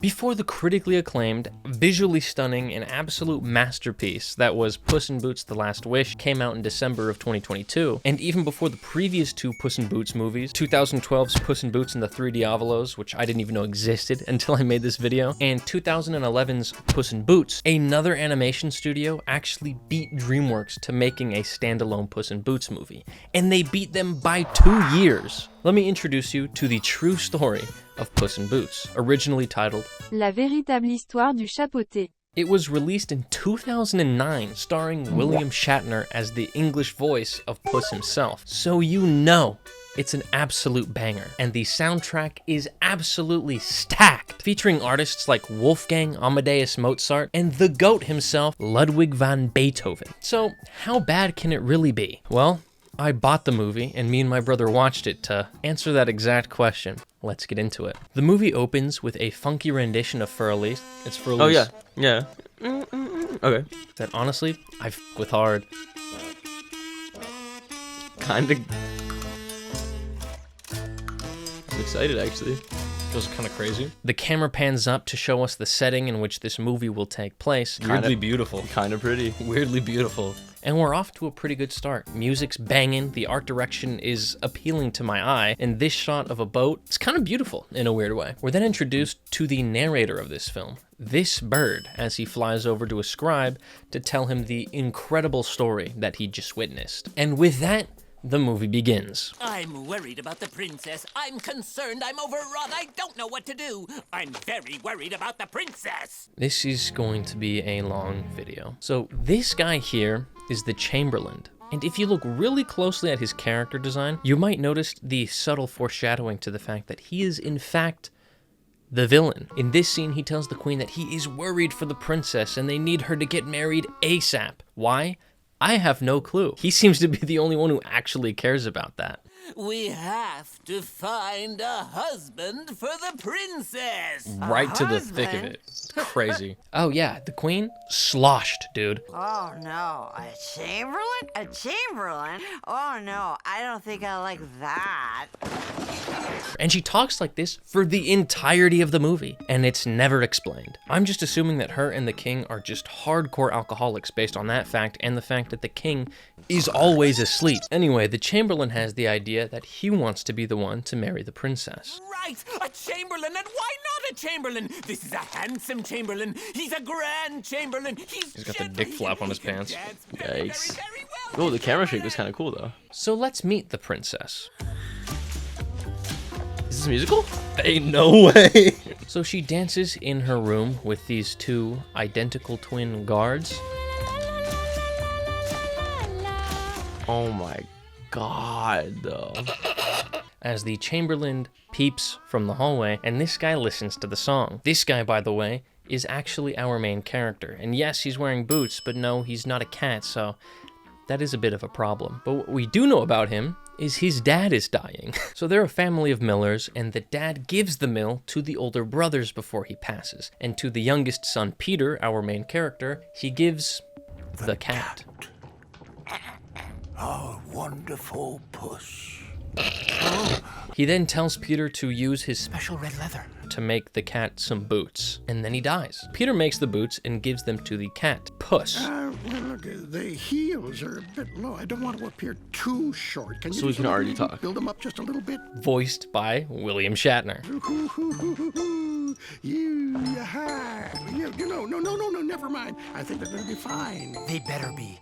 Before the critically acclaimed, visually stunning, and absolute masterpiece that was Puss in Boots: The Last Wish came out in December of 2022, and even before the previous two Puss in Boots movies, 2012's Puss in Boots and the 3 Diavolos, which I didn't even know existed until I made this video, and 2011's Puss in Boots, another animation studio actually beat DreamWorks to making a standalone Puss in Boots movie, and they beat them by 2 years. Let me introduce you to the true story of Puss in Boots, originally titled La véritable histoire du chapeauté. It was released in 2009, starring William Shatner as the English voice of Puss himself. So you know it's an absolute banger, and the soundtrack is absolutely stacked, featuring artists like Wolfgang Amadeus Mozart and the GOAT himself, Ludwig van Beethoven. So how bad can it really be? Well, I bought the movie, and me and my brother watched it to answer that exact question. Let's get into it. The movie opens with a funky rendition of Furley's. It's Furley's. Oh, yeah. Okay. That honestly, I f with hard. Kinda. I'm excited, actually. Feels kind of crazy. The camera pans up to show us the setting in which this movie will take place. Weirdly beautiful. Kinda pretty. Weirdly beautiful. And we're off to a pretty good start. Music's banging, the art direction is appealing to my eye, and this shot of a boat is kind of beautiful in a weird way. We're then introduced to the narrator of this film, this bird, as he flies over to a scribe to tell him the incredible story that he just witnessed. And with that, the movie begins. I'm worried about the princess. I'm concerned. I'm overwrought. I don't know what to do. I'm very worried about the princess. This is going to be a long video. So this guy here is the Chamberlain. And if you look really closely at his character design, you might notice the subtle foreshadowing to the fact that he is in fact the villain. In this scene, he tells the queen that he is worried for the princess and they need her to get married ASAP. Why? I have no clue. He seems to be the only one who actually cares about that. We have to find a husband for the princess. Right to the thick of it. It's crazy. Oh yeah, the queen? Sloshed, dude. Oh no, a chamberlain? A chamberlain? Oh no, I don't think I like that. And she talks like this for the entirety of the movie, and it's never explained. I'm just assuming that her and the king are just hardcore alcoholics based on that fact and the fact that the king is always asleep. Anyway, the Chamberlain has the idea that he wants to be the one to marry the princess. Right, a chamberlain, and why not a chamberlain? This is a handsome chamberlain. He's a grand chamberlain. He's got the dick flap on his pants. Yikes. Very well. Oh, the camera shake was kind of cool, though. So let's meet the princess. Is this a musical? Ain't no way. So she dances in her room with these two identical twin guards. Oh my god, though. As the Chamberlain peeps from the hallway, and this guy listens to the song. This guy, by the way, is actually our main character. And yes, he's wearing boots, but no, he's not a cat, so that is a bit of a problem. But what we do know about him is his dad is dying. So they're a family of millers, and the dad gives the mill to the older brothers before he passes. And to the youngest son, Peter, our main character, he gives the cat. Oh, wonderful Puss. He then tells Peter to use his special red leather to make the cat some boots, and then he dies. Peter makes the boots and gives them to the cat, Puss. Well, look, the heels are a bit low. I don't want to appear too short. Can you So we can already talk. Build them up just a little bit? Voiced by William Shatner. No, never mind. I think they're going to be fine. They better be.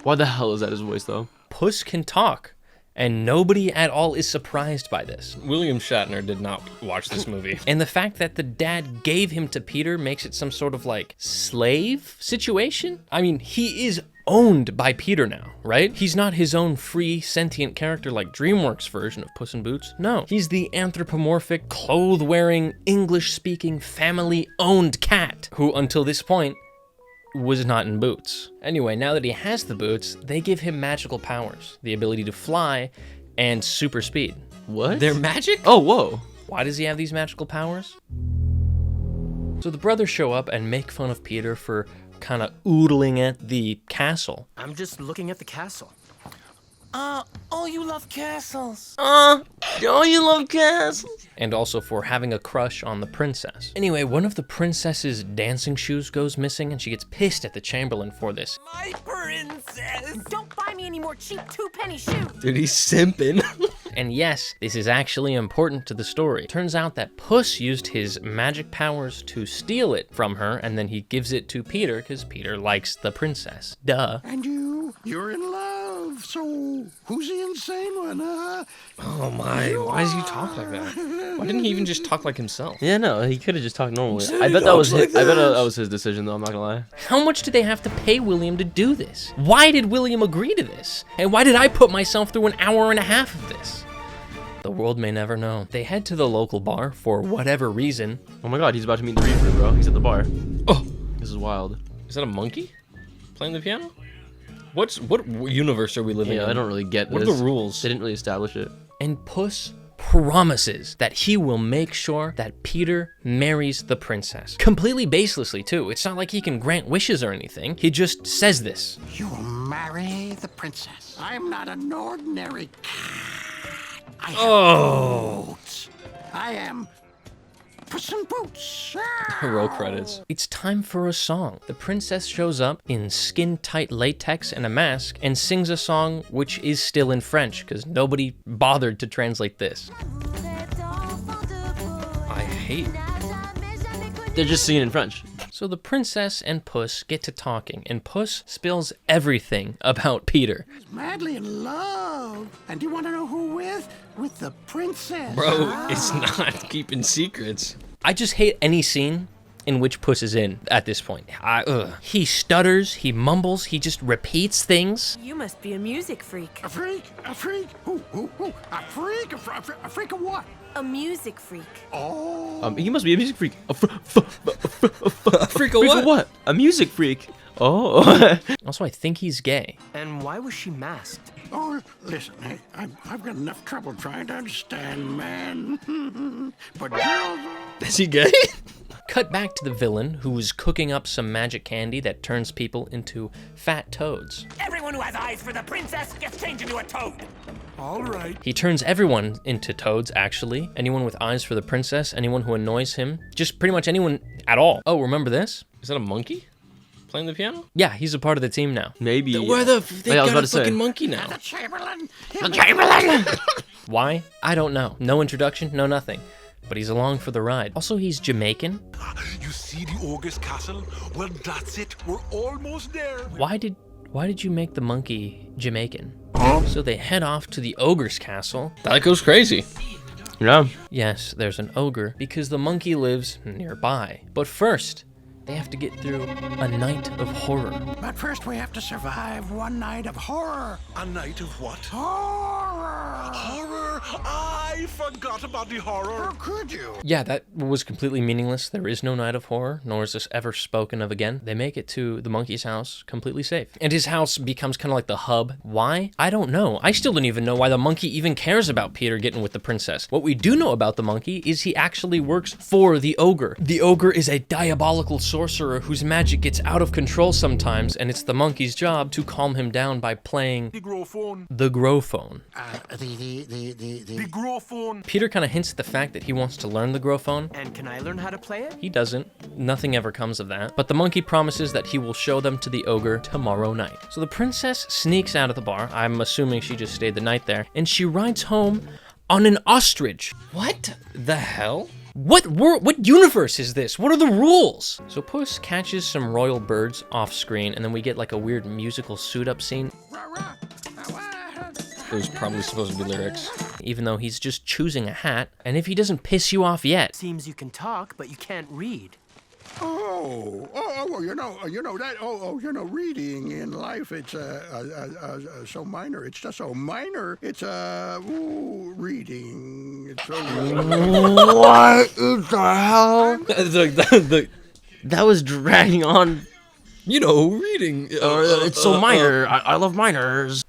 Why the hell is that his voice, though? Puss can talk, and nobody at all is surprised by this. William Shatner did not watch this movie. And the fact that the dad gave him to Peter makes it some sort of like slave situation? I mean, he is owned by Peter now, right? He's not his own free sentient character like DreamWorks' version of Puss in Boots. No, he's the anthropomorphic, clothes-wearing, English-speaking, family-owned cat who, until this point, was not in boots. Anyway, now that he has the boots, they give him magical powers, the ability to fly and super speed. What? They're magic? Oh, whoa. Why does he have these magical powers? So the brothers show up and make fun of Peter for kind of oodling at the castle. I'm just looking at the castle. Oh, you love castles. Oh, you love castles. And also for having a crush on the princess. Anyway, one of the princess's dancing shoes goes missing, and she gets pissed at the Chamberlain for this. My princess. Don't buy me any more cheap 2-penny shoes. Dude, he's simping. And yes, this is actually important to the story. Turns out that Puss used his magic powers to steal it from her, and then he gives it to Peter because Peter likes the princess. Duh. And you're in love. So who's the insane one, huh? Oh my, why does he talk like that? Why didn't he even just talk like himself? Yeah, no, he could have just talked normally. I bet that was his decision, though. I'm not gonna lie. How much did they have to pay William to do this? Why did William agree to this? And why did I put myself through an hour and a half of this? The world may never know. They head to the local bar for whatever reason. Oh my god, he's about to meet the Reaper, bro. He's at the bar. Oh, This is wild. is that a monkey playing the piano? What universe are we living in? Yeah, I don't really get What this. are the rules? They didn't really establish it. And Puss promises that he will make sure that Peter marries the princess. Completely baselessly, too. It's not like he can grant wishes or anything. He just says this. You will marry the princess. I am not an ordinary cat. I have boots. I am Puss in Boots. Roll credits. It's time for a song. The princess shows up in skin-tight latex and a mask and sings a song which is still in French because nobody bothered to translate this. I hate. They're just singing in French. So the princess and Puss get to talking, and Puss spills everything about Peter. Madly in love. And do you want to know who with? With the princess. Bro, it's not keeping secrets. I just hate any scene in which Puss is in at this point. He stutters, he mumbles, he just repeats things. You must be a music freak. A freak? A freak? Who? A freak? A freak of what? A music freak. Oh. He must be a music freak. A Freak of what? what? A music freak. Oh. Also, I think he's gay. And why was she masked? Oh, listen, hey, I've got enough trouble trying to understand, man. But girls... Is he gay? Cut back to the villain, who is cooking up some magic candy that turns people into fat toads. Everyone who has eyes for the princess gets changed into a toad. All right. He turns everyone into toads, actually. Anyone with eyes for the princess, anyone who annoys him, just pretty much anyone at all. Oh, remember this? Is that a monkey playing the piano? Yeah, he's a part of the team now. Maybe. Where the they I was got about a to say. fucking monkey now? The Chamberlain. The Chamberlain! Why? I don't know. No introduction, no nothing. But he's along for the ride. Also, he's Jamaican. You see the ogre's castle? Well, that's it. We're almost there. Why did you make the monkey Jamaican? So they head off to the ogre's castle. That goes crazy. Yeah. Yes, there's an ogre because the monkey lives nearby. But first, they have to get through a night of horror. But first we have to survive one night of horror. A night of what? Horror! Horror! I forgot about the horror. How could you? Yeah, that was completely meaningless. There is no night of horror, nor is this ever spoken of again. They make it to the monkey's house completely safe. And his house becomes kind of like the hub. Why? I don't know. I still don't even know why the monkey even cares about Peter getting with the princess. What we do know about the monkey is he actually works for the ogre. The ogre is a diabolical sorcerer whose magic gets out of control sometimes, and it's the monkey's job to calm him down by playing The grophone. the grophone. The grophone. Peter kind of hints at the fact that he wants to learn the grophone. And can I learn how to play it? He doesn't. Nothing ever comes of that. But the monkey promises that he will show them to the ogre tomorrow night. So the princess sneaks out of the bar. I'm assuming she just stayed the night there. And she rides home on an ostrich. What the hell? What universe is this? What are the rules? So Puss catches some royal birds off screen, and then we get like a weird musical suit-up scene. There's probably supposed to be lyrics. Even though he's just choosing a hat, and if he doesn't piss you off yet. Seems you can talk, but you can't read. Well, you know that. Reading in life, it's so minor. It's just so minor. It's reading. It's so. What the hell? That was dragging on. Reading. It's so minor. I love minors.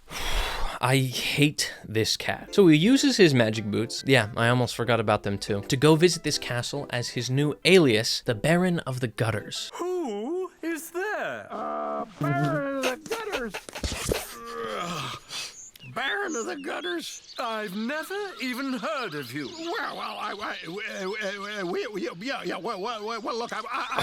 I hate this cat. So he uses his magic boots, yeah, I almost forgot about them too, to go visit this castle as his new alias, the Baron of the Gutters. Who is there? Baron of the Gutters. Baron Baron of the Gutters? I've never even heard of you. Well, look,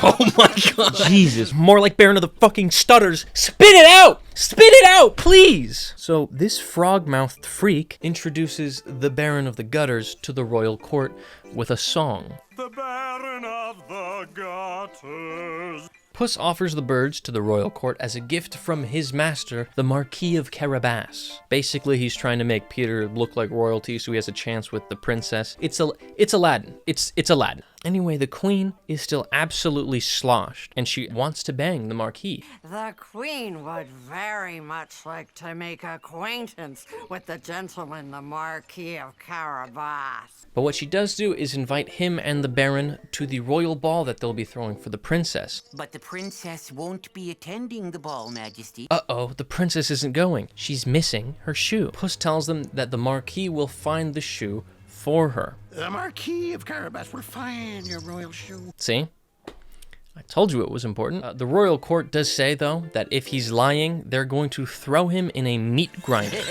Oh my god. Jesus. More like Baron of the fucking Stutters. Spit it out! Spit it out, please! So this frog-mouthed freak introduces the Baron of the Gutters to the royal court with a song. The Baron of the Gutters. Puss offers the birds to the royal court as a gift from his master, the Marquis of Carabas. Basically, he's trying to make Peter look like royalty so he has a chance with the princess. It's Aladdin. It's Aladdin. Anyway, the queen is still absolutely sloshed, and she wants to bang the Marquis. The queen would very much like to make acquaintance with the gentleman, the Marquis of Carabas. But what she does do is invite him and the Baron to the royal ball that they'll be throwing for the princess. But the princess won't be attending the ball, Majesty. Uh-oh, the princess isn't going. She's missing her shoe. Puss tells them that the Marquis will find the shoe for her. the Marquis of Carabas will find your royal shoe. See? I told you it was important. The royal court does say, though, that if he's lying, they're going to throw him in a meat grinder.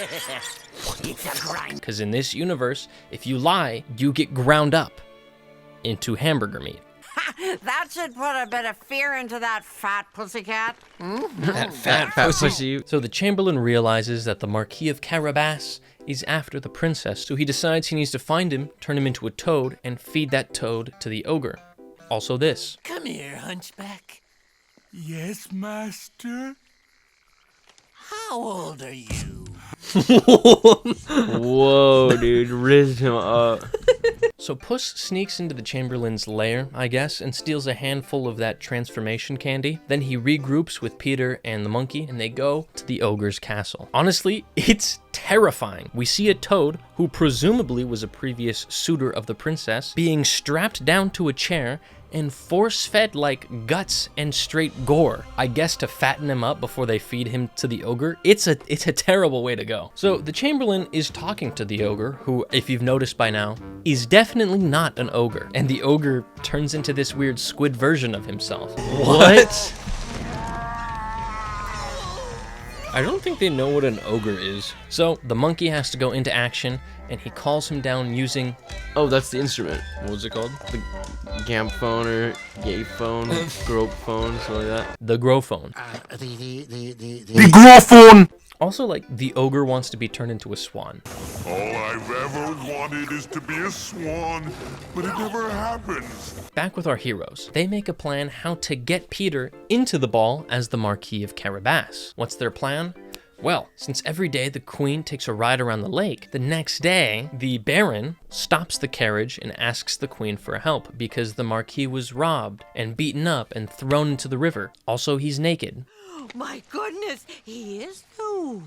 It's a grind. Because in this universe, if you lie, you get ground up into hamburger meat. That should put a bit of fear into that fat pussycat. That fat pussy. So the Chamberlain realizes that the Marquis of Carabas is after the princess, so he decides he needs to find him, turn him into a toad, and feed that toad to the ogre. Also this. Come here, Hunchback. Yes, master? How old are you? Whoa, dude, rizzed him up. So Puss sneaks into the Chamberlain's lair, I guess, and steals a handful of that transformation candy. Then he regroups with Peter and the monkey, and they go to the ogre's castle. Honestly, it's terrifying. We see a toad, who presumably was a previous suitor of the princess, being strapped down to a chair and force-fed like guts and straight gore. I guess to fatten him up before they feed him to the ogre. It's a terrible way to go. So the Chamberlain is talking to the ogre, who, if you've noticed by now, is definitely not an ogre. And the ogre turns into this weird squid version of himself. What? I don't think they know what an ogre is. So the monkey has to go into action, and he calls him down using... Oh, that's the instrument. What was it called? The gamp phone or gay phone, grope phone, something like that. The grophone. The Grophone! Also, like, the ogre wants to be turned into a swan. All I've ever wanted is to be a swan, but it never happens. Back with our heroes. They make a plan how to get Peter into the ball as the Marquis of Carabas. What's their plan? Well, since every day the queen takes a ride around the lake, the next day, the Baron stops the carriage and asks the queen for help because the Marquis was robbed and beaten up and thrown into the river. Also, he's naked. My goodness, he is nude.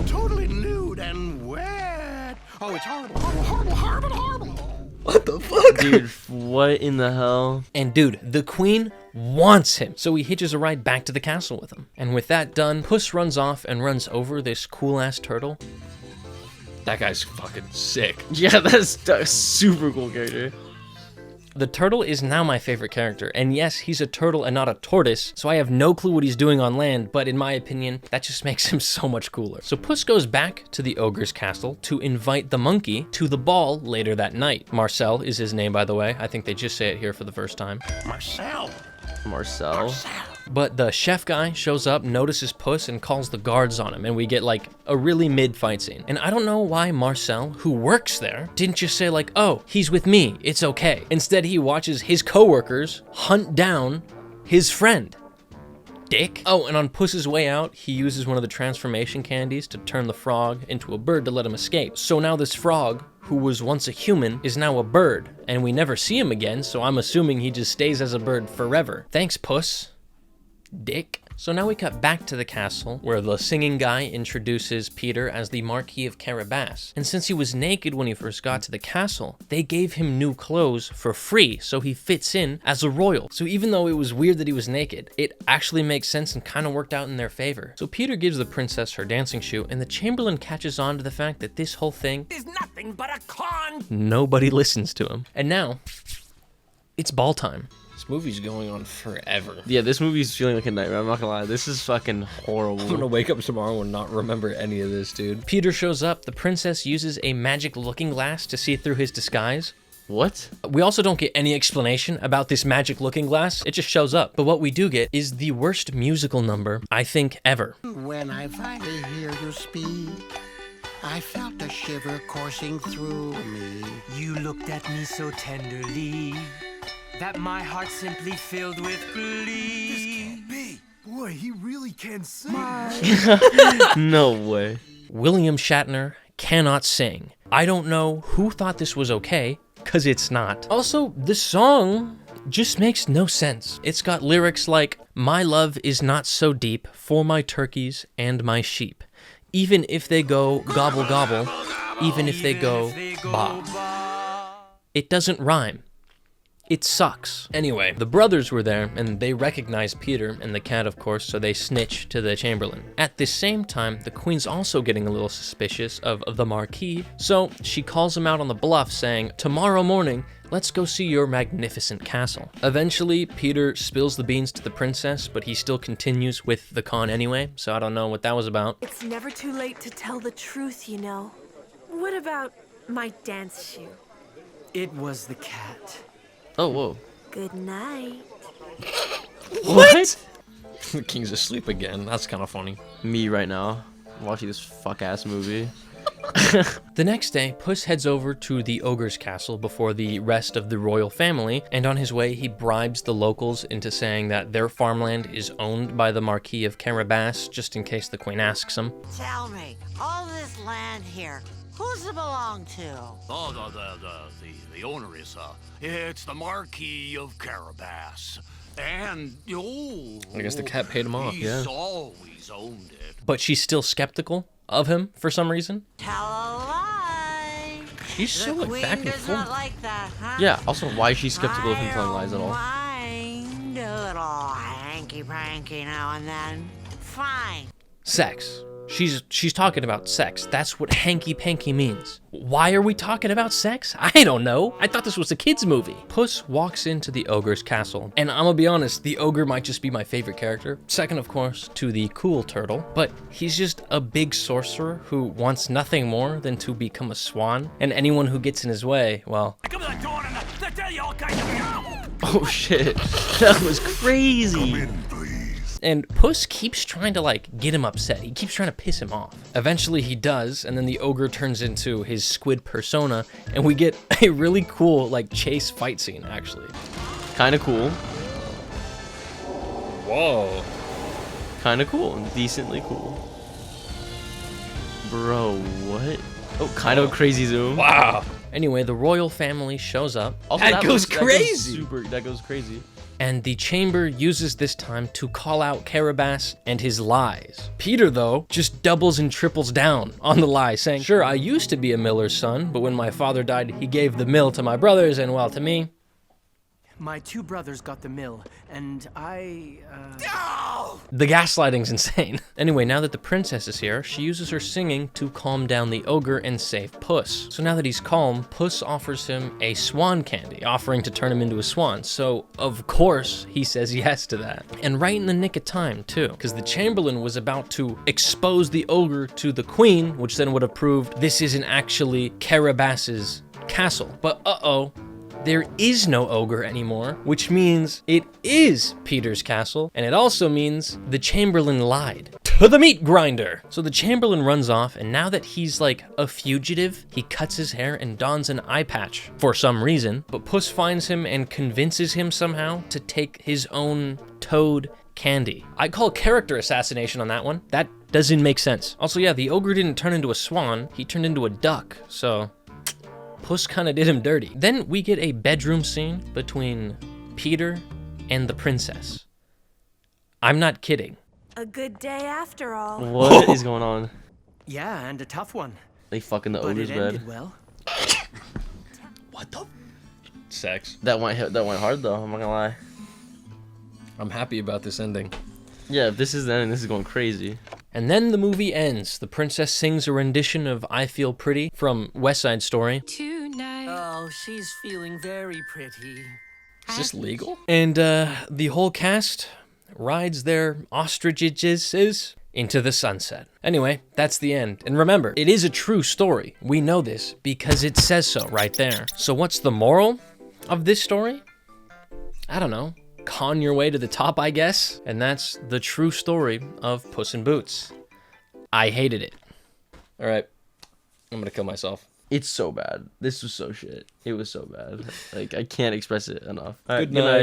Totally nude and wet. Oh, it's horrible, horrible, horrible, horrible, horrible. Dude, what in the hell? And dude, the queen wants him, so he hitches a ride back to the castle with him. And with that done, Puss runs off and runs over this cool-ass turtle. That guy's fucking sick. Yeah, that's a super cool character. The turtle is now my favorite character, and yes, he's a turtle and not a tortoise, so I have no clue what he's doing on land, but in my opinion, that just makes him so much cooler. So Puss goes back to the ogre's castle to invite the monkey to the ball later that night. Marcel is his name, by the way. I think they just say it here for the first time. Marcel. Marcel. But the chef guy shows up, notices Puss, and calls the guards on him, and we get like a really mid-fight scene. And I don't know why Marcel, who works there, didn't just say like, oh, he's with me, it's okay. Instead, he watches his co-workers hunt down his friend. Dick. Oh, and on Puss's way out, he uses one of the transformation candies to turn the frog into a bird to let him escape. So now this frog, who was once a human, is now a bird, and we never see him again, so I'm assuming he just stays as a bird forever. Thanks, Puss. Dick. So now we cut back to the castle, where the singing guy introduces Peter as the Marquis of Carabas. And since he was naked when he first got to the castle, they gave him new clothes for free, so he fits in as a royal. So even though it was weird that he was naked, it actually makes sense and kind of worked out in their favor. So Peter gives the princess her dancing shoe, and the Chamberlain catches on to the fact that this whole thing Is nothing but a con. nobody listens to him. And now, It's ball time. This movie's going on forever. Yeah, this movie's feeling like a nightmare. I'm not gonna lie. This is fucking horrible. I'm gonna wake up tomorrow and not remember any of this, dude. Peter shows up. The princess uses a magic looking glass to see through his disguise. What? We also don't get any explanation about this magic looking glass. It just shows up. But what we do get is the worst musical number, I think, ever. When I finally hear you speak, I felt a shiver coursing through me. You looked at me so tenderly that my heart simply filled with glee. This can't be. Boy, he really can sing. No way. William Shatner cannot sing. I don't know who thought this was okay, because it's not. Also, the song just makes no sense. It's got lyrics like, "My love is not so deep for my turkeys and my sheep. Even if they go gobble gobble, even if they go ba." It doesn't rhyme. It sucks. Anyway, the brothers were there, and they recognized Peter and the cat, of course, so they snitch to the Chamberlain. At the same time, the Queen's also getting a little suspicious of the Marquis, so she calls him out on the bluff, saying, "Tomorrow morning, let's go see your magnificent castle." Eventually, Peter spills the beans to the princess, but he still continues with the con anyway, so I don't know what that was about. It's never too late to tell the truth, you know. What about my dance shoe? It was the cat. Oh, whoa. Good night. What? The king's asleep again. That's kind of funny. Me right now, watching this fuck-ass movie. The next day, Puss heads over to the ogre's castle before the rest of the royal family, and on his way, he bribes the locals into saying that their farmland is owned by the Marquis of Carabas, just in case the queen asks him. Tell me, all this land here, who's it belong to? Oh, the owner is, it's the Marquis of Carabas. And, I guess the cat paid him off, he's yeah. always owned it. But she's still skeptical of him for some reason. Tell a lie. She's so The like queen back and does not forth. like that, huh? Yeah, also, why is she skeptical of him telling lies at all? Mind a little hanky-panky now and then. Fine. Sex. She's talking about sex. That's what hanky-panky means. Why are we talking about sex? I don't know. I thought this was a kid's movie. Puss walks into the ogre's castle, and I'm gonna be honest, the ogre might just be my favorite character. Second, of course, to the cool turtle, but he's just a big sorcerer who wants nothing more than to become a swan, and anyone who gets in his way, well... Come to the door and they tell you all kinds of... Oh shit, that was crazy. And Puss keeps trying to, like, get him upset. He keeps trying to piss him off. Eventually he does, and then the ogre turns into his squid persona, and we get a really cool, like, chase fight scene, actually. Kinda cool. Whoa. Kinda cool. Decently cool. Bro, what? Oh, kind of a crazy zoom. Wow. Anyway, the royal family shows up. Also, that goes crazy. That goes crazy. And the chamber uses this time to call out Carabas and his lies. Peter, though, just doubles and triples down on the lie, saying, "Sure, I used to be a miller's son, but when my father died, he gave the mill to my brothers, and well, to me." My two brothers got the mill, and The gaslighting's insane. Anyway, now that the princess is here, she uses her singing to calm down the ogre and save Puss. So now that he's calm, Puss offers him a swan candy, offering to turn him into a swan. So, of course, he says yes to that. And right in the nick of time, too, because the Chamberlain was about to expose the ogre to the queen, which then would have proved this isn't actually Carabas's castle. But uh-oh. There is no ogre anymore, which means it is Peter's castle, and it also means the Chamberlain lied. To the meat grinder! So the Chamberlain runs off, and now that he's like a fugitive, he cuts his hair and dons an eye patch for some reason, but Puss finds him and convinces him somehow to take his own toad candy. I call character assassination on that one. That doesn't make sense. Also, yeah, the ogre didn't turn into a swan, he turned into a duck, so... Puss kind of did him dirty. Then we get a bedroom scene between Peter and the princess. I'm not kidding. A good day after all. What is going on? yeah, and a tough one. They fucking the But ogre's it bed. ended well. What the? Sex. That went hard though. I'm not gonna lie. I'm happy about this ending. Yeah, if this is the ending, this is going crazy. And then the movie ends. The princess sings a rendition of I Feel Pretty from West Side Story. Tonight. Oh, she's feeling very pretty. Is this legal? And the whole cast rides their ostriches into the sunset. Anyway, that's the end. And remember, it is a true story. We know this because it says so right there. So what's the moral of this story? I don't know. Con your way to the top, I guess. And that's the true story of Puss in Boots. I hated it. All right, I'm gonna kill myself. It's so bad. This was so shit. It was so bad. Like, I can't express it enough. All right, Good night.